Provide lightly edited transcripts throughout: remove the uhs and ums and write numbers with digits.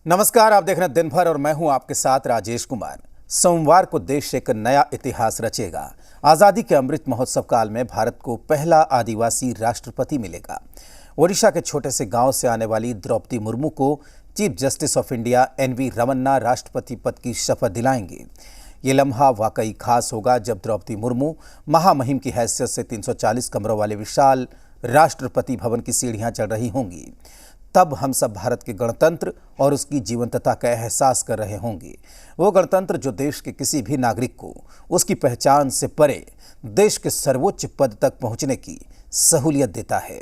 नमस्कार, आप देख रहे हैं दिन भर और मैं हूं आपके साथ राजेश कुमार। सोमवार को देश एक नया इतिहास रचेगा। आजादी के अमृत महोत्सव काल में भारत को पहला आदिवासी राष्ट्रपति मिलेगा। ओडिशा के छोटे से गांव से आने वाली द्रौपदी मुर्मू को chief justice of India NV Ramana राष्ट्रपति पद की शपथ दिलाएंगे। ये लम्हा वाकई खास होगा जब द्रौपदी मुर्मू महामहिम की हैसियत से 340 कमरों वाले विशाल राष्ट्रपति भवन की सीढ़ियां चढ़ रही होंगी। तब हम सब भारत के गणतंत्र और उसकी जीवंतता का एहसास कर रहे होंगे। वो गणतंत्र जो देश के किसी भी नागरिक को उसकी पहचान से परे देश के सर्वोच्च पद तक पहुंचने की सहूलियत देता है।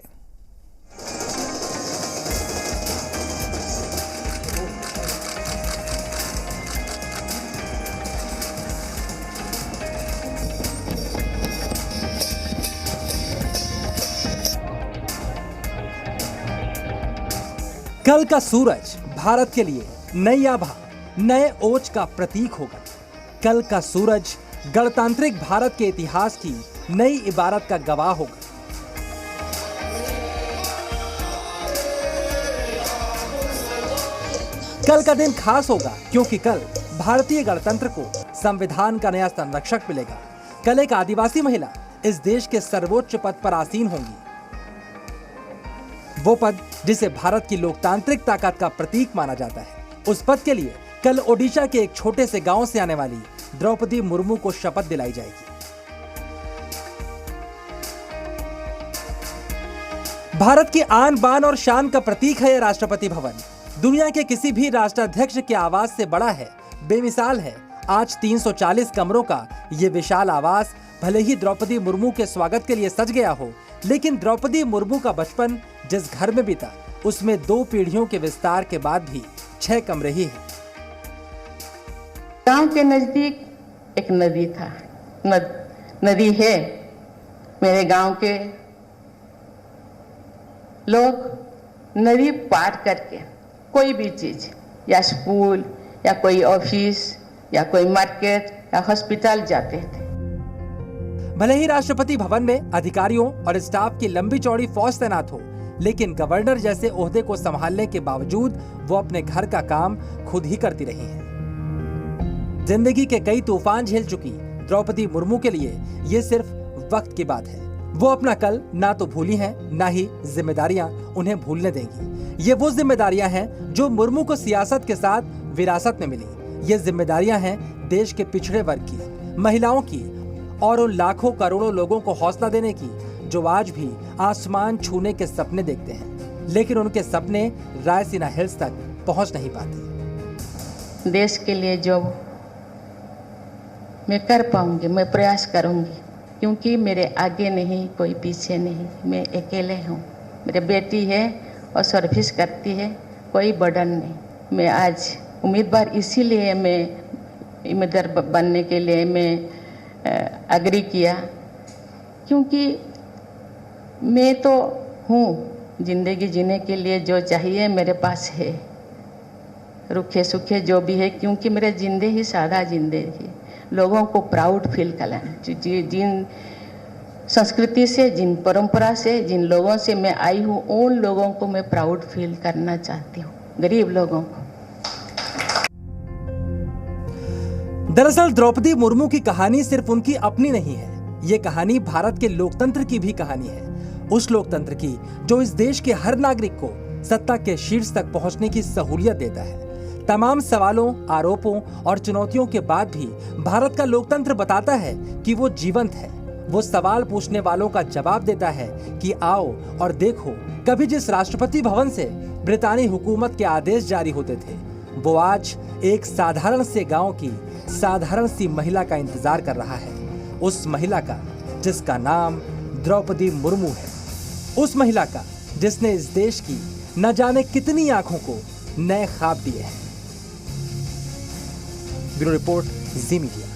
कल का सूरज भारत के लिए नई आभा, नए ओज का प्रतीक होगा। कल का सूरज गणतांत्रिक भारत के इतिहास की नई इबारत का गवाह होगा। कल का दिन खास होगा क्योंकि कल भारतीय गणतंत्र को संविधान का नया संरक्षक मिलेगा। कल एक आदिवासी महिला इस देश के सर्वोच्च पद पर आसीन होंगी। वो पद जिसे भारत की लोकतांत्रिक ताकत का प्रतीक माना जाता है। उस पद के लिए कल ओडिशा के एक छोटे से गांव से आने वाली द्रौपदी मुर्मू को शपथ दिलाई जाएगी। भारत की आन बान और शान का प्रतीक है यह राष्ट्रपति भवन। दुनिया के किसी भी राष्ट्राध्यक्ष के आवास से बड़ा है, बेमिसाल है। आज 340 कमरों का ये विशाल आवास भले ही द्रौपदी मुर्मू के स्वागत के लिए सज गया हो, लेकिन द्रौपदी मुर्मू का बचपन जिस घर में बीता उसमें 2 पीढ़ियों के विस्तार के बाद भी 6 कमरे ही हैं। गांव के नजदीक एक नदी था, नदी है। मेरे गांव के लोग नदी पार करके कोई भी चीज या स्कूल या कोई ऑफिस या कोई मार्केट या हॉस्पिटल जाते थे। भले ही राष्ट्रपति भवन में अधिकारियों और स्टाफ की लंबी चौड़ी फौज तैनात हो, लेकिन गवर्नर जैसे ओहदे को संभालने के बावजूद वो अपने घर का काम खुद ही करती रही हैं। जिंदगी के कई तूफान झेल चुकी द्रौपदी मुर्मू के लिए ये सिर्फ वक्त की बात है। वो अपना कल ना तो भूली हैं, ना ही जिम्मेदारियां उन्हें भूलने देंगी। ये वो जिम्मेदारियां हैं जो मुर्मू को सियासत के साथ विरासत में मिली। ये जिम्मेदारियां हैं देश के पिछड़े वर्ग की, महिलाओं की और उन लाखों करोड़ों लोगों को हौसला देने की जो आज भी आसमान छूने के सपने देखते हैं, लेकिन उनके सपने रायसीना हिल्स तक पहुंच नहीं पाते। देश के लिए जो मैं कर पाऊंगी, मैं प्रयास करूंगी, क्योंकि मेरे आगे नहीं, कोई पीछे नहीं, मैं अकेले हूँ। मेरी बेटी है और सर्विस करती है, कोई बर्डन नहीं। मैं आज उम्मीदवार इसीलिए मैं उम्मीदवार बनने के लिए मैं अग्री किया, क्योंकि मैं तो हूँ। जिंदगी जीने के लिए जो चाहिए मेरे पास है, रुखे सुखे जो भी है, क्योंकि मेरे जिंदगी सादा जिंदगी लोगों को प्राउड फील कराना। जिन संस्कृति से, जिन परंपरा से, जिन लोगों से मैं आई हूँ, उन लोगों को मैं प्राउड फील करना चाहती हूँ, गरीब लोगों को। दरअसल द्रौपदी मुर्मू की कहानी सिर्फ उनकी अपनी नहीं है, ये कहानी भारत के लोकतंत्र की भी कहानी है। उस लोकतंत्र की जो इस देश के हर नागरिक को सत्ता के शीर्ष तक पहुंचने की सहूलियत देता है। तमाम सवालों, आरोपों और चुनौतियों के बाद भी भारत का लोकतंत्र बताता है कि वो जीवंत है। वो सवाल पूछने वालों का जवाब देता है कि आओ और देखो, कभी जिस राष्ट्रपति भवन से ब्रितानी हुकूमत के आदेश जारी होते थे, वो आज एक साधारण से गांव की साधारण सी महिला का इंतजार कर रहा है। उस महिला का जिसका नाम द्रौपदी मुर्मू है। उस महिला का जिसने इस देश की न जाने कितनी आंखों को नए ख्वाब दिए हैं। ब्यूरो रिपोर्ट, जी मीडिया।